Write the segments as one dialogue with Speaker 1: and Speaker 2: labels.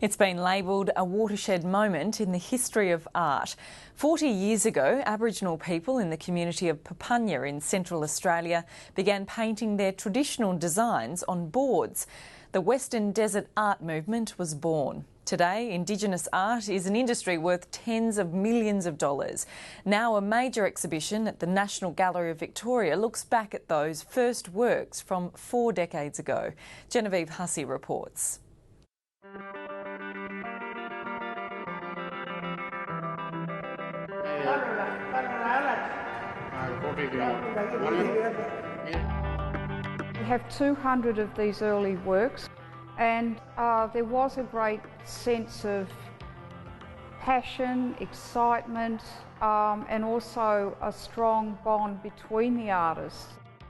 Speaker 1: It's been labelled a watershed moment in the history of art. 40 years ago, Aboriginal people in the community of Papunya in Central Australia began painting their traditional designs on boards. The Western Desert art movement was born. Today, Indigenous art is an industry worth tens of millions of dollars. Now a major exhibition at the National Gallery of Victoria looks back at those first works from 4 decades ago. Genevieve Hussey reports.
Speaker 2: We have 200 of these early works, and there was a great sense of passion, excitement, and also a strong bond between the artists.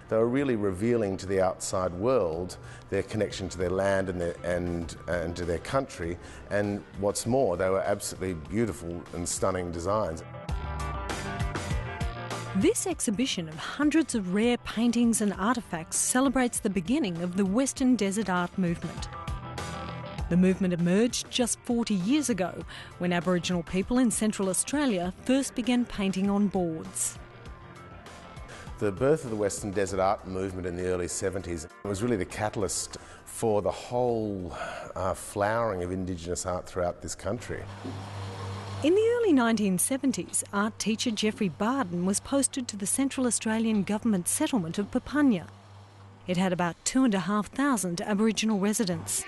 Speaker 3: They were really revealing to the outside world their connection to their land and to their country, and what's more, they were absolutely beautiful and stunning designs.
Speaker 4: This exhibition of hundreds of rare paintings and artefacts celebrates the beginning of the Western Desert art movement. The movement emerged just 40 years ago when Aboriginal people in Central Australia first began painting on boards.
Speaker 3: The birth of the Western Desert art movement in the early 70s was really the catalyst for the whole flowering of Indigenous art throughout this country.
Speaker 4: In the early 1970s, art teacher BARDON was posted to the Central Australian Government settlement of Papunya. It had about 2,500 Aboriginal residents.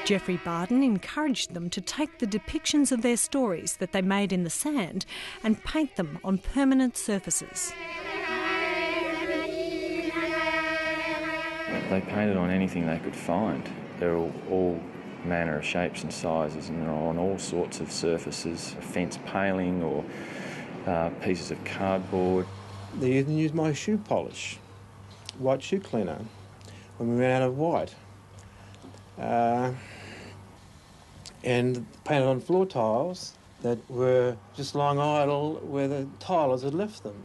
Speaker 4: BARDON encouraged them to take the depictions of their stories that they made in the sand and paint them on permanent surfaces.
Speaker 5: They painted on anything they could find. They're all manner of shapes and sizes, and they're on all sorts of surfaces, a fence paling or pieces of cardboard.
Speaker 6: They even used my shoe polish, white shoe cleaner, when we ran out of white. And painted on floor tiles that were just lying idle where the tilers had left them.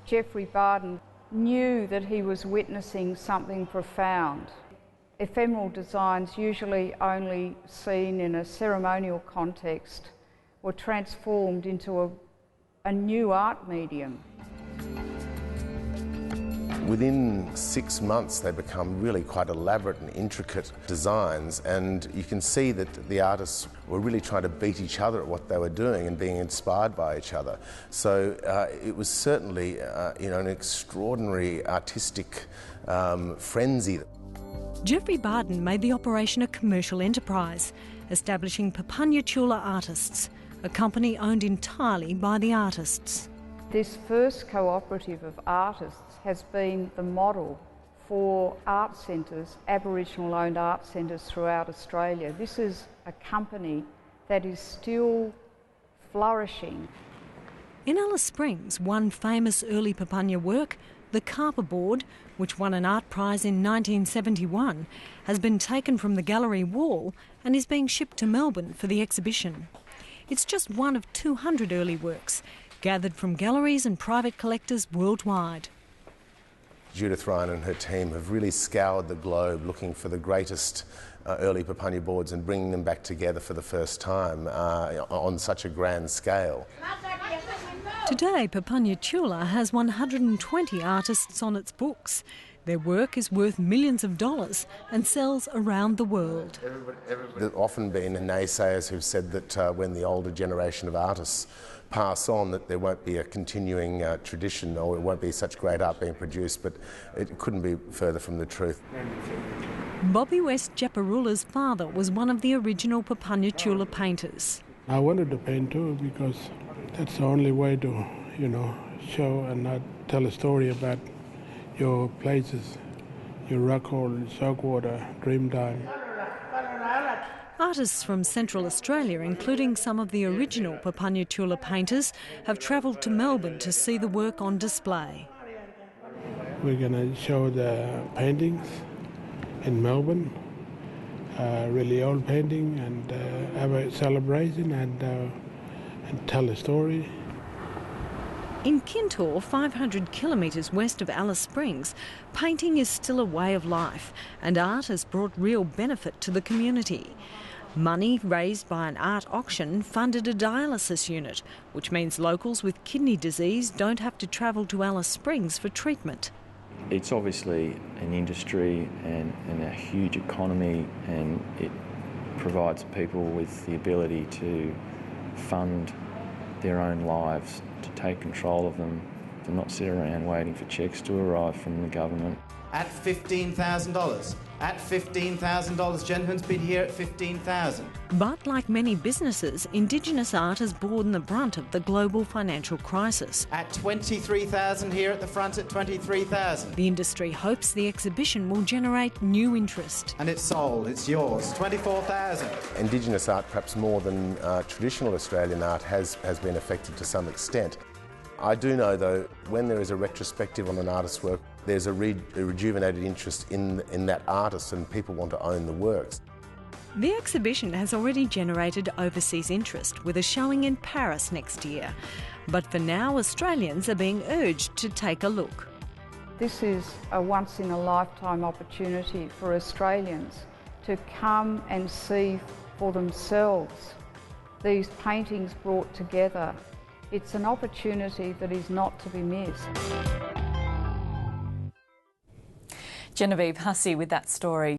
Speaker 2: BARDON knew that he was witnessing something profound. Ephemeral designs, usually only seen in a ceremonial context, were transformed into a new art medium.
Speaker 3: Within 6 months, they become really quite elaborate and intricate designs, and you can see that the artists were really trying to beat each other at what they were doing and being inspired by each other. So it was certainly an extraordinary artistic frenzy.
Speaker 4: BARDON made the operation a commercial enterprise, establishing Papunya Chula Artists, a company owned entirely by the artists.
Speaker 2: This first cooperative of artists has been the model for art centres, Aboriginal-owned art centres throughout Australia. This is a company that is still flourishing.
Speaker 4: In Alice Springs, one famous early Papunya work, the Carper board, which won an art prize in 1971, has been taken from the gallery wall and is being shipped to Melbourne for the exhibition. It's just one of 200 early works, gathered from galleries and private collectors worldwide.
Speaker 3: Judith Ryan and her team have really scoured the globe looking for the greatest early Papunya boards and bringing them back together for the first time on such a grand scale.
Speaker 4: Today, Papunya Chula has 120 artists on its books. Their work is worth millions of dollars and sells around the world.
Speaker 3: There have often been naysayers who've said that when the older generation of artists pass on, that there won't be a continuing tradition, or it won't be such great art being produced, but it couldn't be further from the truth.
Speaker 4: Bobby West JUPURRULA's father was one of the original Papunya Chula painters.
Speaker 7: I wanted to paint too because that's the only way to, show and not tell a story about your places, your Rockall, Saltwater, Dreamtime.
Speaker 4: Artists from Central Australia, including some of the original Papunya Chula painters, have travelled to Melbourne to see the work on display.
Speaker 7: We're going to show the paintings in Melbourne, really old painting, and have a celebration and tell a story.
Speaker 4: In Kintore, 500 kilometres west of Alice Springs, painting is still a way of life, and art has brought real benefit to the community. Money raised by an art auction funded a dialysis unit, which means locals with kidney disease don't have to travel to Alice Springs for treatment.
Speaker 5: It's obviously an industry and a huge economy, and it provides people with the ability to fund their own lives, to take control of them, to not sit around waiting for cheques to arrive from the government.
Speaker 8: At $15,000. At $15,000. Gentlemen's bid here at $15,000.
Speaker 4: But like many businesses, Indigenous art has borne the brunt of the global financial crisis.
Speaker 8: At $23,000 here at the front at $23,000.
Speaker 4: The industry hopes the exhibition will generate new interest.
Speaker 8: And it's sold, it's yours, $24,000.
Speaker 3: Indigenous art, perhaps more than traditional Australian art, has been affected to some extent. I do know, though, when there is a retrospective on an artist's work, there's a rejuvenated interest in that artist, and people want to own the works.
Speaker 4: The exhibition has already generated overseas interest, with a showing in Paris next year. But for now, Australians are being urged to take a look.
Speaker 2: This is a once-in-a-lifetime opportunity for Australians to come and see for themselves these paintings brought together. It's an opportunity that is not to be missed.
Speaker 1: Genevieve Hussey with that story.